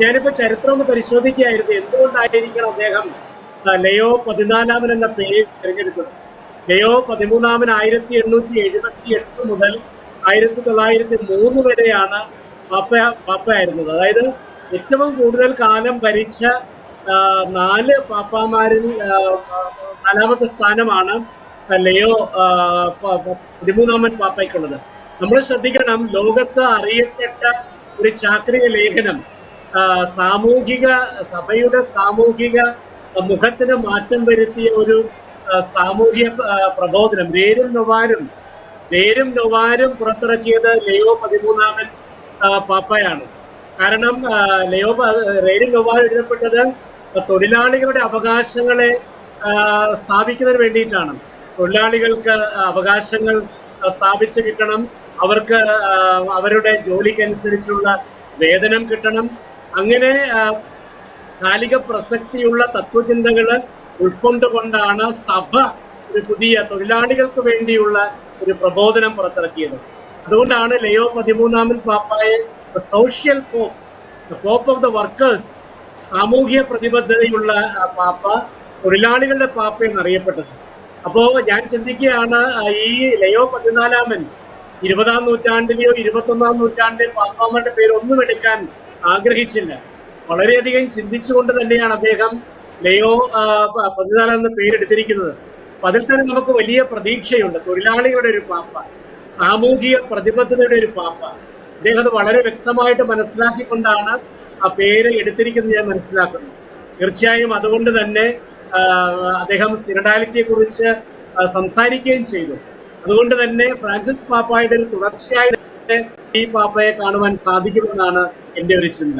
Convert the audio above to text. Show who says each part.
Speaker 1: ഞാനിപ്പോ ചരിത്രം ഒന്ന് പരിശോധിക്കുകയായിരുന്നു. എന്തുകൊണ്ടായിരിക്കണം അദ്ദേഹം ലയോ 14 എന്ന പേര് തിരഞ്ഞെടുത്തത്? ലയോ 13 1878 മുതൽ 1903 വരെയാണ് പാപ്പയായിരുന്നത്. അതായത് ഏറ്റവും കൂടുതൽ കാലം ഭരിച്ച 4 പാപ്പാമാരിൽ 4ാമത്തെ സ്ഥാനമാണ് ലയോ 13 പാപ്പയ്ക്കുള്ളത്. നമ്മൾ ശ്രദ്ധിക്കണം, ലോകത്ത് അറിയപ്പെട്ട ഒരു ചാക്രിക ലേഖനം സഭയുടെ സാമൂഹിക മുഖത്തിന് മാറ്റം വരുത്തിയ ഒരു സാമൂഹിക പ്രബോധനം വേരും നൊവാരും പുറത്തിറക്കിയത് ലയോ 13 പാപ്പയാണ്. കാരണം വേരും നൊവാരും എഴുതപ്പെട്ടത് തൊഴിലാളികളുടെ അവകാശങ്ങളെ സ്ഥാപിക്കുന്നതിന് വേണ്ടിയിട്ടാണ്. തൊഴിലാളികൾക്ക് അവകാശങ്ങൾ സ്ഥാപിച്ചു കിട്ടണം, അവർക്ക് അവരുടെ ജോലിക്കനുസരിച്ചുള്ള വേതനം കിട്ടണം. അങ്ങനെ കാലിക പ്രസക്തിയുള്ള തത്വചിന്തകൾ ഉൾക്കൊണ്ടുകൊണ്ടാണ് സഭ ഒരു പുതിയ തൊഴിലാളികൾക്ക് വേണ്ടിയുള്ള ഒരു പ്രബോധനം പുറത്തിറക്കിയത്. അതുകൊണ്ടാണ് ലയോ 13 പാപ്പായെ social pope of the workers, സാമൂഹ്യ പ്രതിബദ്ധതയുള്ള പാപ്പ, തൊഴിലാളികളുടെ പാപ്പ എന്നറിയപ്പെട്ടത്. അപ്പോ ഞാൻ ചിന്തിക്കുകയാണ്, ഈ ലയോ 14 20ാം നൂറ്റാണ്ടിലെയോ 21ാം നൂറ്റാണ്ടിലെയോ പാപ്പാമാരുടെ പേര് ഒന്നും എടുക്കാൻ ആഗ്രഹിച്ചില്ല. വളരെയധികം ചിന്തിച്ചുകൊണ്ട് തന്നെയാണ് അദ്ദേഹം ലയോ 14 എന്ന പേരെടുത്തിരിക്കുന്നത്. അപ്പൊ അതിൽ തന്നെ നമുക്ക് വലിയ പ്രതീക്ഷയുണ്ട്. തൊഴിലാളികളുടെ ഒരു പാപ്പ, സാമൂഹിക പ്രതിബദ്ധതയുടെ ഒരു പാപ്പ. അദ്ദേഹം അത് വളരെ വ്യക്തമായിട്ട് മനസ്സിലാക്കിക്കൊണ്ടാണ് ആ പേര് എടുത്തിരിക്കുന്നത് ഞാൻ മനസ്സിലാക്കുന്നു. തീർച്ചയായും അതുകൊണ്ട് തന്നെ അദ്ദേഹം സിനഡാലിറ്റിയെ കുറിച്ച് സംസാരിക്കുകയും ചെയ്തു. അതുകൊണ്ട് തന്നെ ഫ്രാൻസിസ് പാപ്പായുടെ ഒരു തുടർച്ചയായിട്ട് ഈ പാപ്പയെ കാണുവാൻ സാധിക്കുമെന്നാണ് എൻ്റെ ഒരു ചിന്ത.